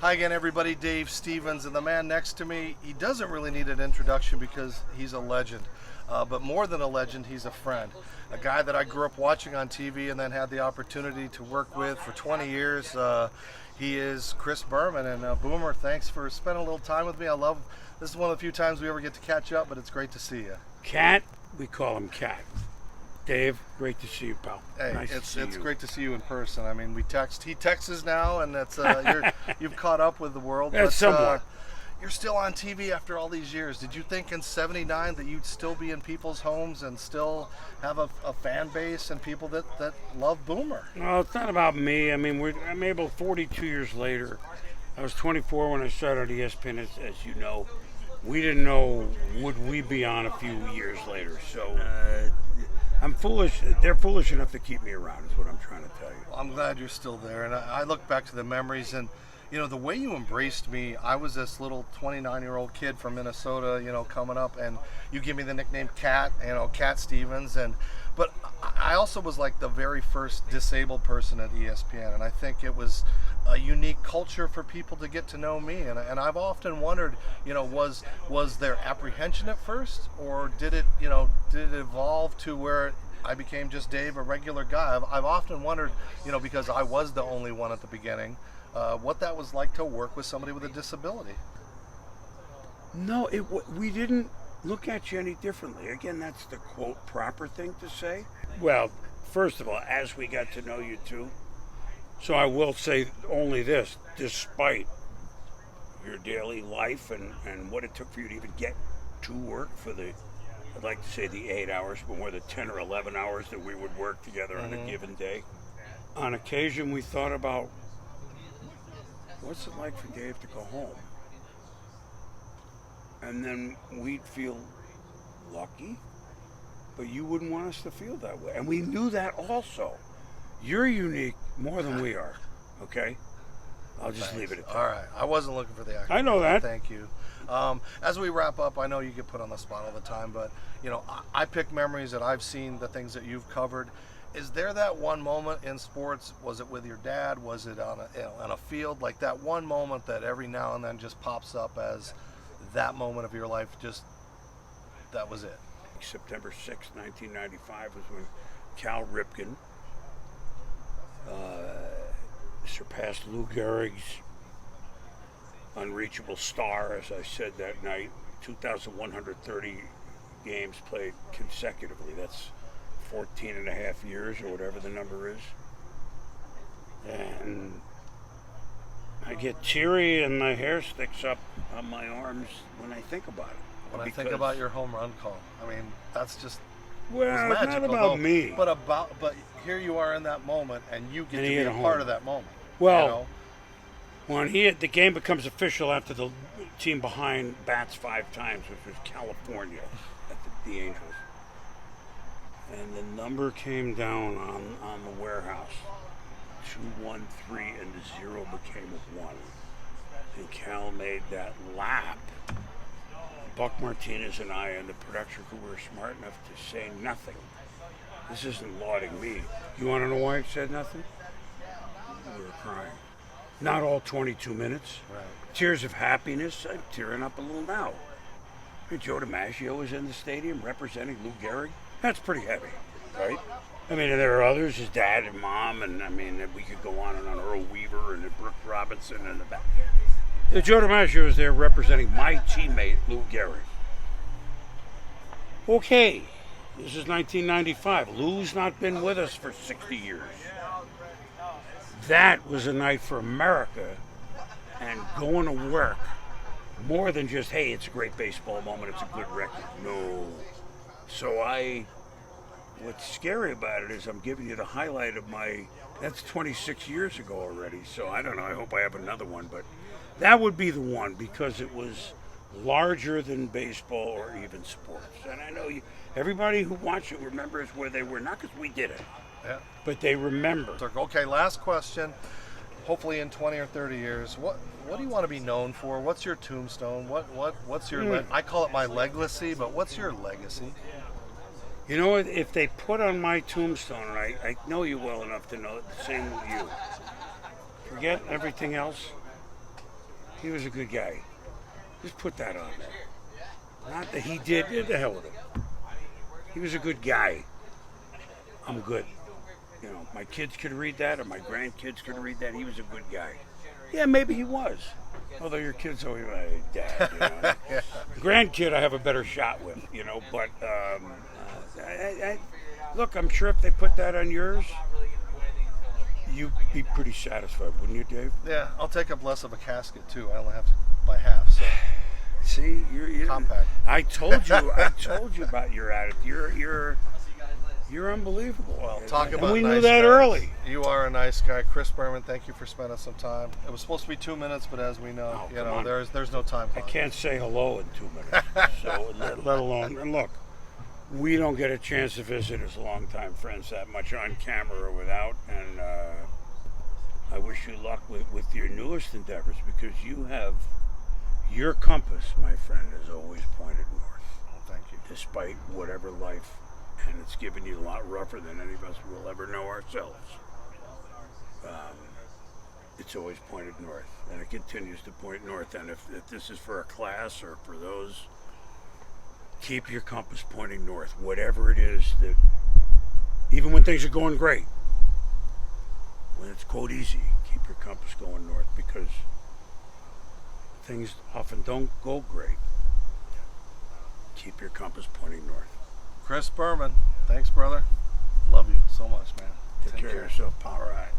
Hi again, everybody. Dave Stevens, and the man next to me, he doesn't really need an introduction because he's a legend. But more than a legend, he's a friend. A guy that I grew up watching on TV and then had the opportunity to work with for 20 years. He is Chris Berman. And Boomer, thanks for spending a little time with me. This is one of the few times we ever get to catch up, but it's great to see you. Cat, we call him Cat. Dave, great to see you, pal. Hey, nice it's great to see you in person. I mean, he texts now, and that's you've caught up with the world. That's somewhat. You're still on TV after all these years. Did you think in '79 that you'd still be in people's homes and still have a fan base and people that love Boomer? No, it's not about me. I mean, I'm able 42 years later. I was 24 when I started ESPN, as you know. We didn't know would we be on a few years later. So I'm foolish. They're foolish enough to keep me around is what I'm trying to tell you. Well, I'm glad you're still there. And I look back to the memories and, the way you embraced me. I was this little 29-year-old kid from Minnesota, coming up, and you give me the nickname Cat, Cat Stevens. But I also was like the very first disabled person at ESPN, and I think it was a unique culture for people to get to know me. And I've often wondered, was there apprehension at first, or did it evolve to where I became just Dave, a regular guy? I've often wondered, because I was the only one at the beginning, what that was like to work with somebody with a disability. No, we didn't look at you any differently. Again, that's the quote proper thing to say. Well, first of all, as we got to know you too, so I will say only this: despite your daily life and what it took for you to even get to work for I'd like to say the 8 hours, but more the 10 or 11 hours that we would work together on a given day. On occasion, we thought about, what's it like for Dave to go home? And then we'd feel lucky, but you wouldn't want us to feel that way. And we knew that also. You're unique more than we are, okay? I'll just leave it at that. All right. I wasn't looking for the accolade. I know that. Thank you. As we wrap up, I know you get put on the spot all the time, but, I pick memories that I've seen, the things that you've covered. Is there that one moment in sports? Was it with your dad? Was it on a field? Like that one moment that every now and then just pops up as that moment of your life, just that was it? September 6, 1995 was when Cal Ripken surpassed Lou Gehrig's unreachable star, as I said that night. 2,130 games played consecutively. That's 14 and a half years or whatever the number is. And I get teary and my hair sticks up on my arms when I think about it. When I think about your home run call, I mean, that's just well, it's it's not about me. But here you are in that moment, and you get to be a part of that moment. Well, when the game becomes official after the team behind bats 5 times, which was California at the Angels. And the number came down on the warehouse. 2, 1, 3, and the 0 became a 1. And Cal made that lap. Buck Martinez and I and the production crew were smart enough to say nothing. This isn't lauding me. You want to know why I said nothing? We were crying. Not all 22 minutes. Right. Tears of happiness. I'm tearing up a little now. Joe DiMaggio was in the stadium representing Lou Gehrig. That's pretty heavy, right? I mean, there are others, his dad and mom, and I mean, we could go on and on, Earl Weaver and Brooke Robinson and the back. Joe DiMaggio was there representing my teammate, Lou Gehrig. Okay, this is 1995. Lou's not been with us for 60 years. That was a night for America and going to work. More than just, hey, it's a great baseball moment, it's a good record. No. So what's scary about it is I'm giving you the highlight of that's 26 years ago already, so I don't know, I hope I have another one, but that would be the one because it was larger than baseball or even sports. And I know everybody who watched it remembers where they were, not because we did it, but they remember. Okay, last question. Hopefully in 20 or 30 years, what do you want to be known for? What's your tombstone? What's your I call it my legacy, but what's your legacy? You know what? If they put on my tombstone, and I know you well enough to know it, the same with you. Forget everything else. He was a good guy. Just put that on there. Not that he did. The hell with him. He was a good guy. I'm good. You know, my kids could read that, or my grandkids could read that. He was a good guy. Yeah, maybe he was. Although your kids always like, Dad, you know. Yeah. Grandkid, I have a better shot with, you know. But look, I'm sure if they put that on yours, you'd be pretty satisfied, wouldn't you, Dave? Yeah, I'll take up less of a casket too. I only have to buy half, so See, you're compact. I told you about your attitude. You're unbelievable. Well, talk And about we nice knew that guys. early. You are a nice guy, Chris Berman. Thank you for spending some time. It was supposed to be 2 minutes, but as we know, Oh, you come know, on. there's no time. I can't say hello in 2 minutes. So let alone, and look, we don't get a chance to visit as longtime friends that much on camera or without, and I wish you luck with your newest endeavors, because you have your compass, my friend, is always pointed north, Oh, thank you. despite whatever life, and it's given you a lot rougher than any of us will ever know ourselves. It's always pointed north, and it continues to point north. And if this is for a class or for those, keep your compass pointing north, whatever it is that, even when things are going great, when it's quote easy, keep your compass going north, because things often don't go great. Keep your compass pointing north. Chris Berman, thanks, brother. Love you so much, man. Take care of yourself. All right.